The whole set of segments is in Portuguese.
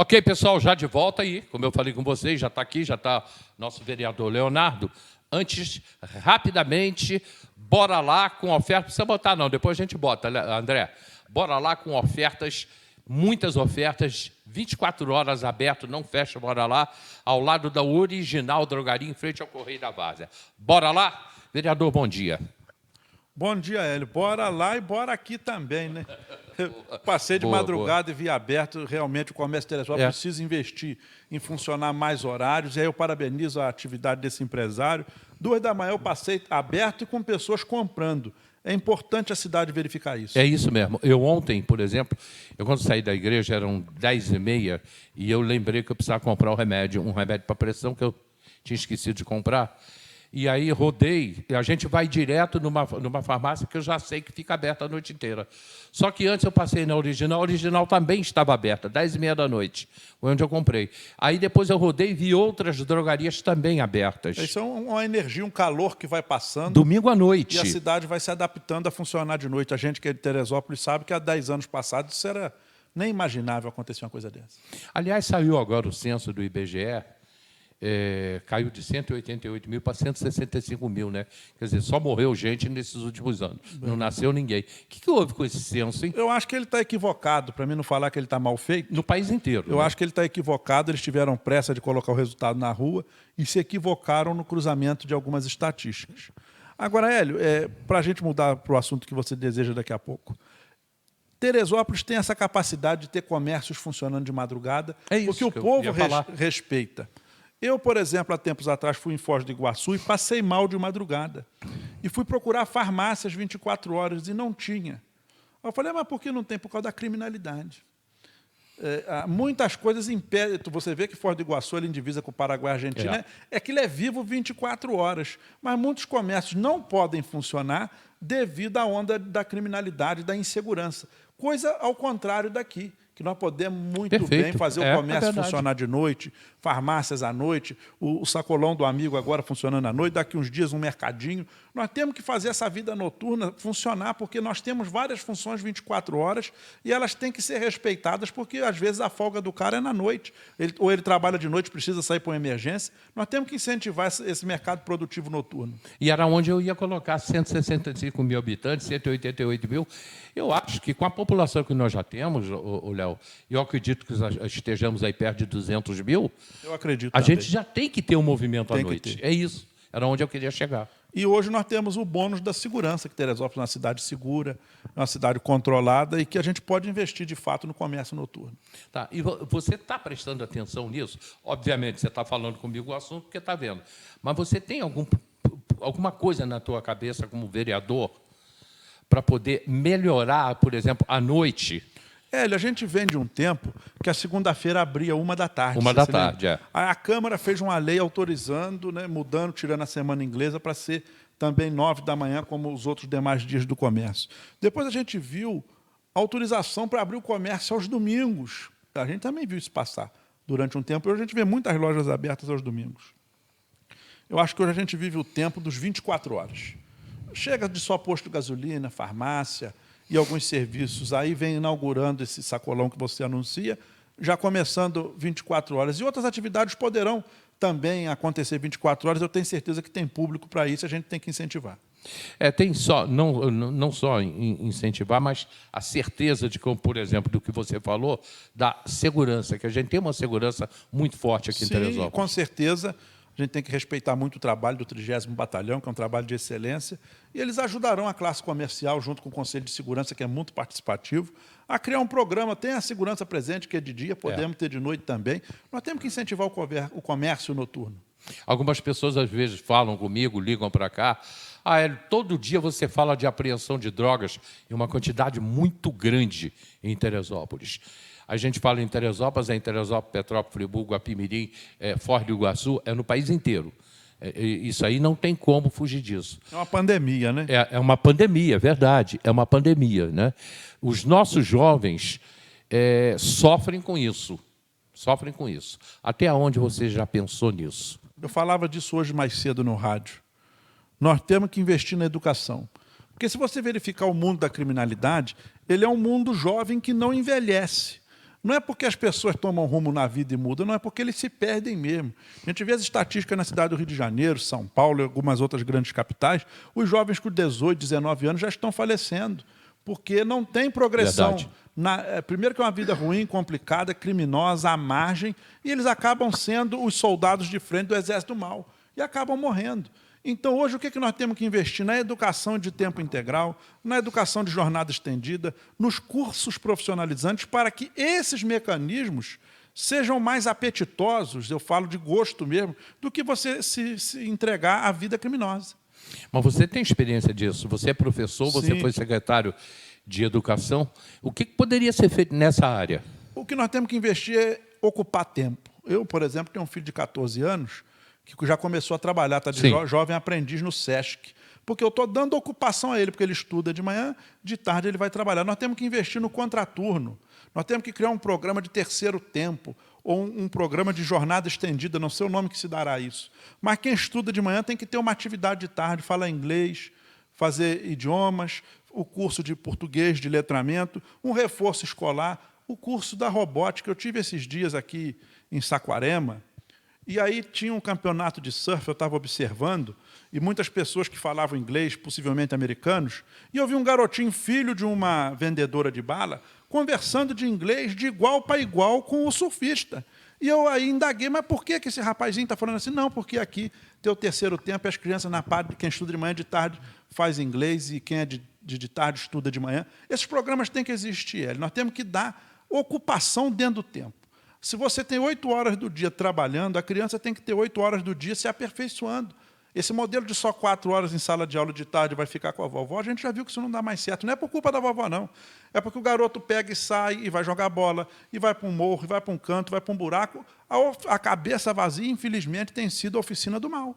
Ok, pessoal, já de volta aí, como eu falei com vocês, já está aqui, já está nosso vereador Leonardo. Antes, rapidamente, bora lá com oferta. Não precisa botar, não, depois a gente bota, André. Bora lá com ofertas, muitas ofertas, 24 horas aberto, não fecha, bora lá, ao lado da Original Drogaria, em frente ao Correio da Várzea. Bora lá? Vereador, bom dia. Bom dia, Hélio. Bora lá e bora aqui também, né? Passei de madrugada e vi aberto. Realmente o comércio Teresópolis precisa investir em funcionar mais horários. E aí eu parabenizo a atividade desse empresário. 2 da manhã eu passei aberto e com pessoas comprando. É importante a cidade verificar isso. É isso mesmo. Eu ontem, por exemplo, quando saí da igreja, eram 10h30, e eu lembrei que eu precisava comprar um remédio para pressão, que eu tinha esquecido de comprar. E aí rodei, e a gente vai direto numa farmácia que eu já sei que fica aberta a noite inteira. Só que antes eu passei na Original, a Original também estava aberta, 10h30 da noite, foi onde eu comprei. Aí depois eu rodei e vi outras drogarias também abertas. Isso é uma energia, um calor que vai passando. Domingo à noite. E a cidade vai se adaptando a funcionar de noite. A gente que é de Teresópolis sabe que há 10 anos passados isso era nem imaginável acontecer uma coisa dessa. Aliás, saiu agora o censo do IBGE, caiu de 188 mil para 165 mil, né? Quer dizer, só morreu gente nesses últimos anos. Não nasceu ninguém. O que houve com esse censo, hein? Eu acho que ele está equivocado, para mim não falar que ele está mal feito. No país inteiro. Eu acho que ele está equivocado, eles tiveram pressa de colocar o resultado na rua e se equivocaram no cruzamento de algumas estatísticas. Agora, Hélio, para a gente mudar para o assunto que você deseja daqui a pouco, Teresópolis tem essa capacidade de ter comércios funcionando de madrugada, porque o povo respeita. Eu, por exemplo, há tempos atrás fui em Foz do Iguaçu e passei mal de madrugada. E fui procurar farmácias 24 horas e não tinha. Eu falei, mas por que não tem? Por causa da criminalidade. Muitas coisas impedem. Você vê que Foz do Iguaçu, ele divisa com o Paraguai e a Argentina, que ele é vivo 24 horas. Mas muitos comércios não podem funcionar devido à onda da criminalidade, da insegurança. Coisa ao contrário daqui, que nós podemos muito bem fazer o comércio funcionar de noite, farmácias à noite, o sacolão do amigo agora funcionando à noite, daqui uns dias um mercadinho. Nós temos que fazer essa vida noturna funcionar, porque nós temos várias funções 24 horas e elas têm que ser respeitadas, porque às vezes a folga do cara é na noite. Ou ele trabalha de noite, precisa sair para uma emergência. Nós temos que incentivar esse mercado produtivo noturno. E era onde eu ia colocar 165 mil habitantes, 188 mil. Eu acho que com a população que nós já temos, Léo, eu acredito que estejamos aí perto de 200 mil, eu acredito a gente já tem que ter um movimento à noite. É isso. Era onde eu queria chegar. E hoje nós temos o bônus da segurança, que Teresópolis é uma cidade segura, uma cidade controlada e que a gente pode investir, de fato, no comércio noturno. Tá. E você está prestando atenção nisso? Obviamente, você está falando comigo o assunto porque está vendo. Mas você tem alguma coisa na tua cabeça como vereador para poder melhorar, por exemplo, à noite? Hélio, a gente vem de um tempo que a segunda-feira abria 1h. 1h, A Câmara fez uma lei autorizando, né, mudando, tirando a semana inglesa para ser também 9h, como os outros demais dias do comércio. Depois a gente viu autorização para abrir o comércio aos domingos. A gente também viu isso passar durante um tempo. Hoje a gente vê muitas lojas abertas aos domingos. Eu acho que hoje a gente vive o tempo dos 24 horas. Chega de só posto de gasolina, farmácia e alguns serviços. Aí vem inaugurando esse sacolão que você anuncia, já começando 24 horas. E outras atividades poderão também acontecer 24 horas. Eu tenho certeza que tem público para isso, a gente tem que incentivar. Tem só, não só incentivar, mas a certeza de que, por exemplo, do que você falou, da segurança, que a gente tem uma segurança muito forte aqui em Teresópolis. Sim, com certeza. A gente tem que respeitar muito o trabalho do 30º Batalhão, que é um trabalho de excelência, e eles ajudarão a classe comercial, junto com o Conselho de Segurança, que é muito participativo, a criar um programa. Tem a segurança presente, que é de dia, podemos ter de noite também. Nós temos que incentivar o comércio noturno. Algumas pessoas, às vezes, falam comigo, ligam para cá, todo dia você fala de apreensão de drogas em uma quantidade muito grande em Teresópolis. A gente fala em Teresópolis, Petrópolis, Friburgo, Guapimirim, Foz do Iguaçu, no país inteiro. Isso aí não tem como fugir disso. É uma pandemia, né? É uma pandemia, é verdade, é uma pandemia, né? Os nossos jovens sofrem com isso, Até onde você já pensou nisso? Eu falava disso hoje mais cedo no rádio. Nós temos que investir na educação. Porque se você verificar o mundo da criminalidade, ele é um mundo jovem que não envelhece. Não é porque as pessoas tomam rumo na vida e mudam, não é porque eles se perdem mesmo. A gente vê as estatísticas na cidade do Rio de Janeiro, São Paulo e algumas outras grandes capitais, os jovens com 18, 19 anos já estão falecendo, porque não tem progressão. Primeiro que é uma vida ruim, complicada, criminosa, à margem, e eles acabam sendo os soldados de frente do exército do mal, e acabam morrendo. Então, hoje, o que nós temos que investir? Na educação de tempo integral, na educação de jornada estendida, nos cursos profissionalizantes, para que esses mecanismos sejam mais apetitosos, eu falo de gosto mesmo, do que você se entregar à vida criminosa. Mas você tem experiência disso? Você é professor, você foi secretário de educação. O que poderia ser feito nessa área? O que nós temos que investir é ocupar tempo. Eu, por exemplo, tenho um filho de 14 anos, que já começou a trabalhar, está de jovem aprendiz no SESC, porque eu estou dando ocupação a ele, porque ele estuda de manhã, de tarde ele vai trabalhar. Nós temos que investir no contraturno, nós temos que criar um programa de terceiro tempo, ou um programa de jornada estendida, não sei o nome que se dará a isso. Mas quem estuda de manhã tem que ter uma atividade de tarde, falar inglês, fazer idiomas, o curso de português, de letramento, um reforço escolar, o curso da robótica. Eu tive esses dias aqui em Saquarema, e aí tinha um campeonato de surf, eu estava observando, e muitas pessoas que falavam inglês, possivelmente americanos, e eu vi um garotinho, filho de uma vendedora de bala, conversando de inglês de igual para igual com o surfista. E eu aí indaguei, mas por que esse rapazinho está falando assim? Não, porque aqui tem o terceiro tempo, as crianças na parte, quem estuda de manhã, de tarde faz inglês, e quem é de tarde estuda de manhã. Esses programas têm que existir, nós temos que dar ocupação dentro do tempo. Se você tem 8 horas do dia trabalhando, a criança tem que ter 8 horas do dia se aperfeiçoando. Esse modelo de só 4 horas em sala de aula de tarde vai ficar com a vovó, a gente já viu que isso não dá mais certo. Não é por culpa da vovó, não. É porque o garoto pega e sai, e vai jogar bola, e vai para um morro, e vai para um canto, vai para um buraco. A cabeça vazia, infelizmente, tem sido a oficina do mal.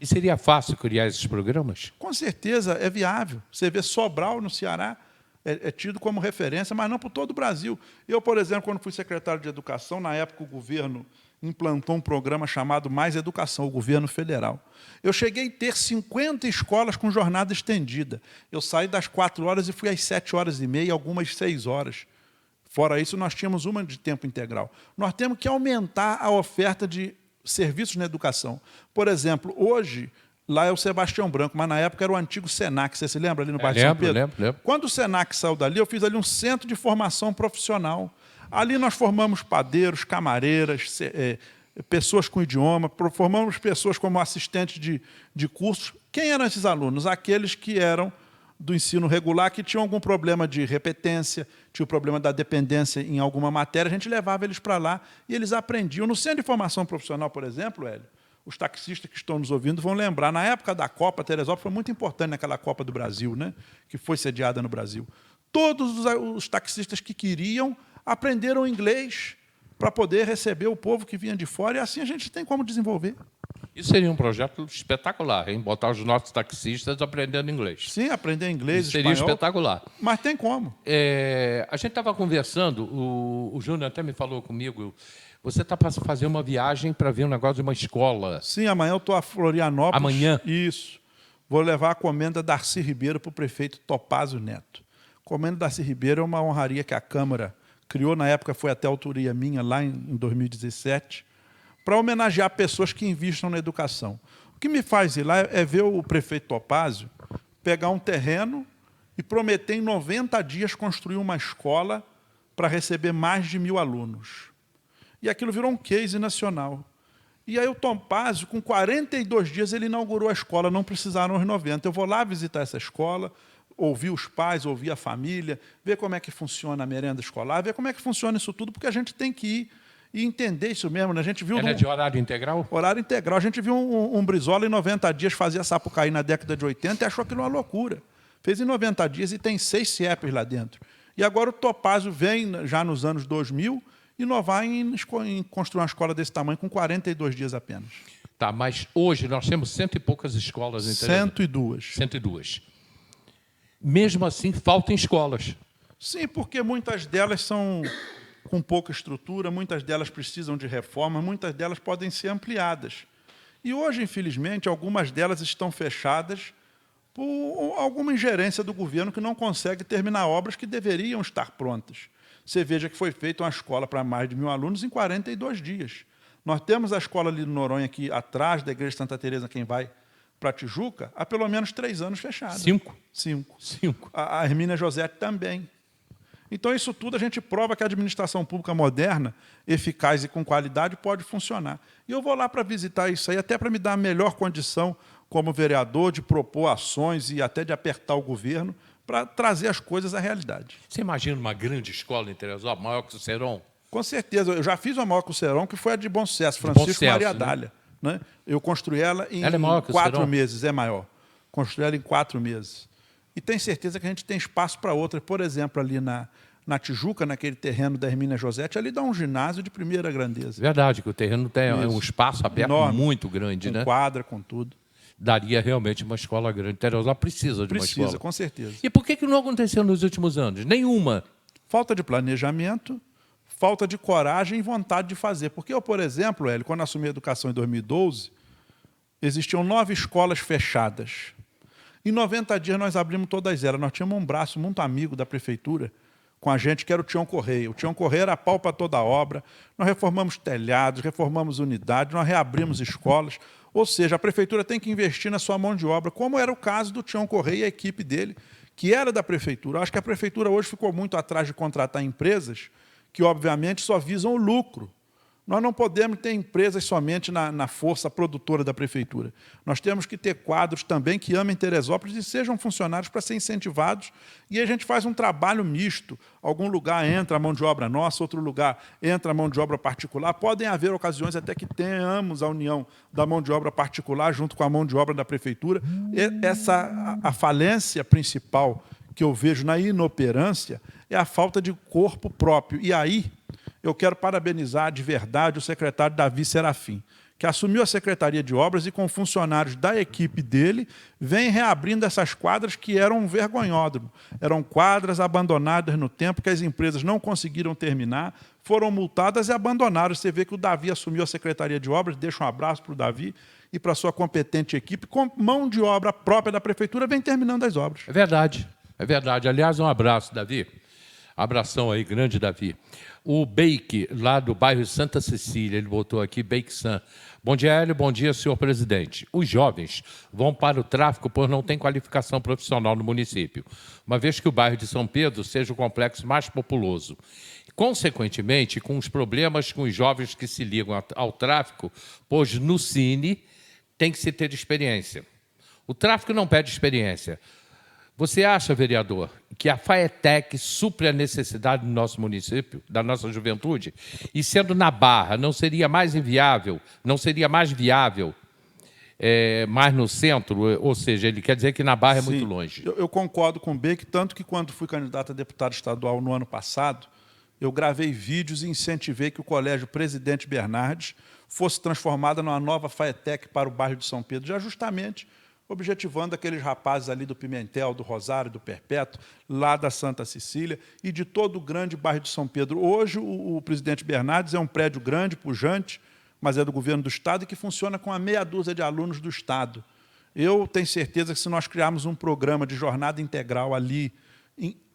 E seria fácil criar esses programas? Com certeza, é viável. Você vê Sobral, no Ceará, é tido como referência, mas não por todo o Brasil. Eu, por exemplo, quando fui secretário de Educação, na época o governo implantou um programa chamado Mais Educação, o governo federal. Eu cheguei a ter 50 escolas com jornada estendida. Eu saí das 4 horas e fui às 7h30, algumas 6 horas. Fora isso, nós tínhamos uma de tempo integral. Nós temos que aumentar a oferta de serviços na educação. Por exemplo, hoje, lá é o Sebastião Branco, mas na época era o antigo Senac. Você se lembra ali no bairro de São Pedro? Lembro. Quando o Senac saiu dali, eu fiz ali um centro de formação profissional. Ali nós formamos padeiros, camareiras, pessoas com idioma, formamos pessoas como assistentes de cursos. Quem eram esses alunos? Aqueles que eram do ensino regular, que tinham algum problema de repetência, tinham o problema da dependência em alguma matéria, a gente levava eles para lá e eles aprendiam. No centro de formação profissional, por exemplo, Hélio, os taxistas que estão nos ouvindo vão lembrar, na época da Copa, Teresópolis foi muito importante naquela Copa do Brasil, né, que foi sediada no Brasil. Todos os taxistas que queriam aprenderam inglês para poder receber o povo que vinha de fora, e assim a gente tem como desenvolver. Isso seria um projeto espetacular, hein? Botar os nossos taxistas aprendendo inglês. Sim, aprender inglês, isso seria espanhol, espetacular. Mas tem como. A gente estava conversando, o Júnior até me falou comigo, você está para fazer uma viagem para ver um negócio de uma escola. Sim, amanhã eu estou a Florianópolis. Amanhã? Isso. Vou levar a comenda Darcy Ribeiro para o prefeito Topázio Neto. Comenda Darcy Ribeiro é uma honraria que a Câmara criou, na época foi até autoria minha, lá em 2017, para homenagear pessoas que investam na educação. O que me faz ir lá é ver o prefeito Topázio pegar um terreno e prometer em 90 dias construir uma escola para receber mais de 1.000 alunos. E aquilo virou um case nacional. E aí o Topázio, com 42 dias, ele inaugurou a escola, não precisaram os 90. Eu vou lá visitar essa escola, ouvir os pais, ouvir a família, ver como é que funciona a merenda escolar, ver como é que funciona isso tudo, porque a gente tem que ir e entender isso mesmo. Né? A gente viu de horário integral? Horário integral. A gente viu um Brizola em 90 dias fazia Sapucaí na década de 80 e achou aquilo uma loucura. Fez em 90 dias e tem 6 CIEPs lá dentro. E agora o Topázio vem, já nos anos 2000, inovar em construir uma escola desse tamanho com 42 dias apenas. Tá, mas hoje nós temos 100 e poucas escolas em Teresópolis. 102. 102. Mesmo assim, faltam escolas. Sim, porque muitas delas são com pouca estrutura, muitas delas precisam de reforma, muitas delas podem ser ampliadas. E hoje, infelizmente, algumas delas estão fechadas por alguma ingerência do governo que não consegue terminar obras que deveriam estar prontas. você veja que foi feita uma escola para mais de 1.000 alunos em 42 dias. Nós temos a escola ali no Noronha, aqui atrás da Igreja de Santa Teresa, quem vai para Tijuca, há pelo menos 3 anos fechada. 5? 5. 5. A Hermínia Josete também. Então, isso tudo a gente prova que a administração pública moderna, eficaz e com qualidade, pode funcionar. E eu vou lá para visitar isso aí, até para me dar a melhor condição, como vereador, de propor ações e até de apertar o governo, para trazer as coisas à realidade. Você imagina uma grande escola em Teresópolis, maior que o Seron? Com certeza. Eu já fiz uma maior que o Seron, que foi a de Bom Sucesso, Francisco Maria Dália. Né? Eu construí ela em 4 meses, é maior. Construí ela em 4 meses. E tenho certeza que a gente tem espaço para outras. Por exemplo, ali na Tijuca, naquele terreno da Hermínia Josete, ali dá um ginásio de primeira grandeza. Verdade, que o terreno tem um espaço aberto enorme, muito grande. Com né? quadra, com tudo. Daria realmente uma escola grande. Teresópolis precisa de uma escola. Precisa, com certeza. E por que não aconteceu nos últimos anos? Nenhuma. Falta de planejamento, falta de coragem e vontade de fazer. Porque eu, por exemplo, Hélio, quando assumi a educação em 2012, existiam 9 escolas fechadas. Em 90 dias nós abrimos todas elas. Nós tínhamos um braço muito amigo da prefeitura com a gente, que era o Tião Correia. O Tião Correia era pau para toda a obra. Nós reformamos telhados, reformamos unidades, nós reabrimos escolas. Ou seja, a prefeitura tem que investir na sua mão de obra, como era o caso do Tião Correia e a equipe dele, que era da prefeitura. Eu acho que a prefeitura hoje ficou muito atrás de contratar empresas que, obviamente, só visam o lucro. Nós não podemos ter empresas somente na força produtora da prefeitura. Nós temos que ter quadros também que amem Teresópolis e sejam funcionários para ser incentivados. E a gente faz um trabalho misto. Algum lugar entra a mão de obra nossa, outro lugar entra a mão de obra particular. Podem haver ocasiões até que tenhamos a união da mão de obra particular junto com a mão de obra da prefeitura. A falência principal que eu vejo na inoperância é a falta de corpo próprio. E aí eu quero parabenizar de verdade o secretário Davi Serafim, que assumiu a Secretaria de Obras e, com funcionários da equipe dele, vem reabrindo essas quadras que eram um vergonhódromo. Eram quadras abandonadas no tempo, que as empresas não conseguiram terminar, foram multadas e abandonaram. Você vê que o Davi assumiu a Secretaria de Obras, deixa um abraço para o Davi e para a sua competente equipe, com mão de obra própria da prefeitura, vem terminando as obras. É verdade, é verdade. Aliás, um abraço, Davi. Abração aí, grande Davi. O Beike, lá do bairro Santa Cecília, ele botou aqui, Beike San. Bom dia, Hélio. Bom dia, senhor presidente. Os jovens vão para o tráfico por não ter qualificação profissional no município, uma vez que o bairro de São Pedro seja o complexo mais populoso. Consequentemente, com os problemas com os jovens que se ligam ao tráfico, pois no Cine tem que se ter experiência. O tráfico não pede experiência. Você acha, vereador, que a FAETEC supre a necessidade do nosso município, da nossa juventude? E sendo na Barra, não seria mais inviável, não seria mais viável, mais no centro? Ou seja, ele quer dizer que na Barra é muito longe. Eu concordo com o Beck, tanto que quando fui candidato a deputado estadual no ano passado, eu gravei vídeos e incentivei que o Colégio Presidente Bernardes fosse transformado numa nova FAETEC para o bairro de São Pedro, já justamente objetivando aqueles rapazes ali do Pimentel, do Rosário, do Perpétuo, lá da Santa Cecília e de todo o grande bairro de São Pedro. Hoje, o Presidente Bernardes é um prédio grande, pujante, mas é do governo do Estado e que funciona com a meia dúzia de alunos do Estado. Eu tenho certeza que se nós criarmos um programa de jornada integral ali,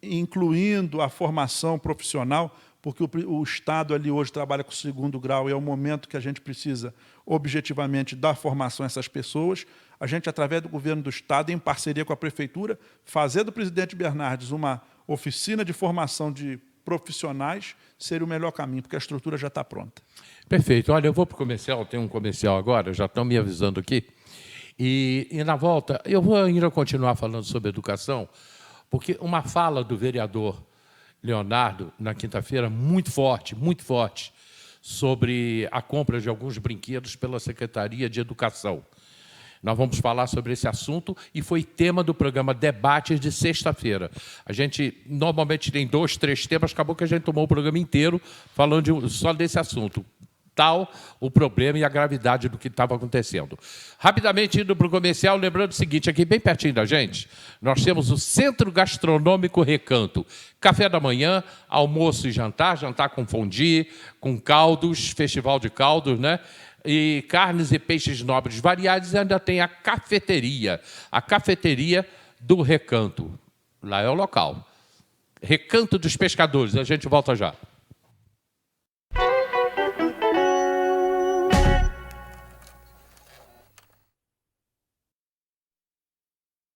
incluindo a formação profissional, porque o Estado ali hoje trabalha com o 2º grau e é o momento que a gente precisa objetivamente dar formação a essas pessoas, a gente, através do governo do Estado, em parceria com a Prefeitura, fazer do Presidente Bernardes uma oficina de formação de profissionais seria o melhor caminho, porque a estrutura já está pronta. Perfeito. Olha, eu vou para o comercial, tem um comercial agora, já estão me avisando aqui. E na volta, eu vou ainda continuar falando sobre educação, porque uma fala do vereador Leonardo, na quinta-feira, muito forte, sobre a compra de alguns brinquedos pela Secretaria de Educação. Nós vamos falar sobre esse assunto e foi tema do programa Debates de sexta-feira. A gente normalmente tem 2, 3 temas, acabou que a gente tomou o programa inteiro falando só desse assunto. Tal o problema e a gravidade do que estava acontecendo. Rapidamente, indo para o comercial, lembrando o seguinte, aqui bem pertinho da gente, nós temos o Centro Gastronômico Recanto. Café da manhã, almoço e jantar com fondue, com caldos, festival de caldos, né? E carnes e peixes nobres variados, e ainda tem a cafeteria do Recanto. Lá é o local. Recanto dos Pescadores. A gente volta já.